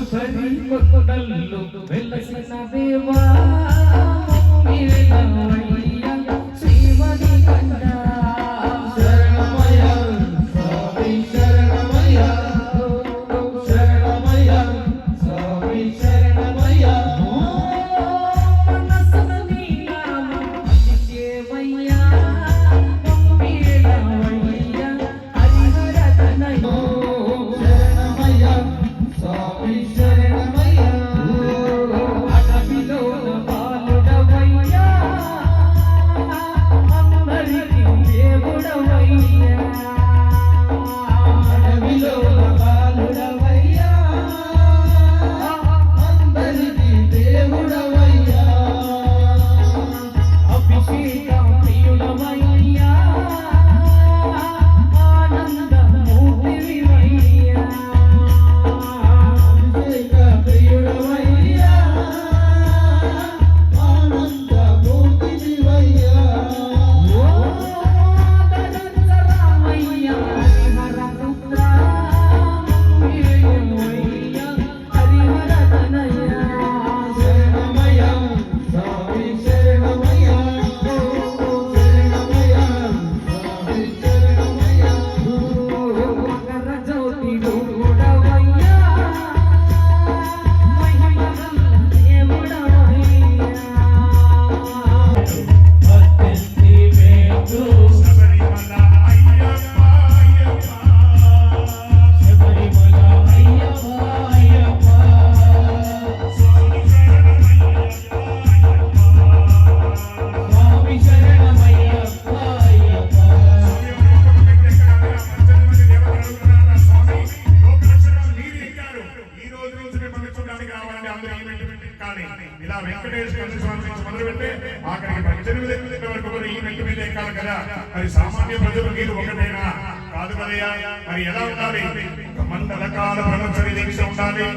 శబరి కొండల్లో వెలసిన దేవా శ్రీమణి కండ శరణమయ్య స్వామి శరణమయ్య శరణమయ్య స్వామి శరణమయ్య మనసున నీ నామం అతిశయమయ్యా పంపిలవయ్య హరిహర తనయ శరణమయ్య స్వామి శరణమయ్య అడవిలోన బాలుడవయ్యా అందరికీ దేవుడవయ్యా అడవిలోన బాలుడవయ్యా అందరికీ దేవుడవయ్యా అభిషేక ప్రియుడవయ్యా ఆనందమూర్తివయ్యా అభిషేక ప్రియుడవయ్యా ఆనందమూర్తివయ్యా ధనంజరామయ్యా హరిహర పుత్ర మంగళమయ్యా హరిహర తనయ శరణమయ్య స్వామి శరణమయ్య శరణమయ్య స్వామి శరణమయ్య మకర జ్యోతి రూపుడవయ్యా మహిమగల దేవుడవయ్యా భక్తి వేడు శబరిమల అయ్యప్ప అయ్యప్ప శబరిమల అయ్యప్ప అయ్యప్ప స్వామి శరణమయ్యప్ప స్వామి శరణమయ్యప్ప అయ్యప్ప ఇలా వెంకటేశ్వర స్వామి నుంచి మొదలు పెడితే ఆఖరికి 18 వరకు కూడా ఈ వెంట మీద ఎక్కాలి కదా. మరి సామాన్య ప్రజలు మీరు ఒకటేనా కాదు కదయ్యా. మరి ఎలా ఉండాలి? ఒక మండలకాల బ్రహ్మచర్య దీక్ష ఉండాలి.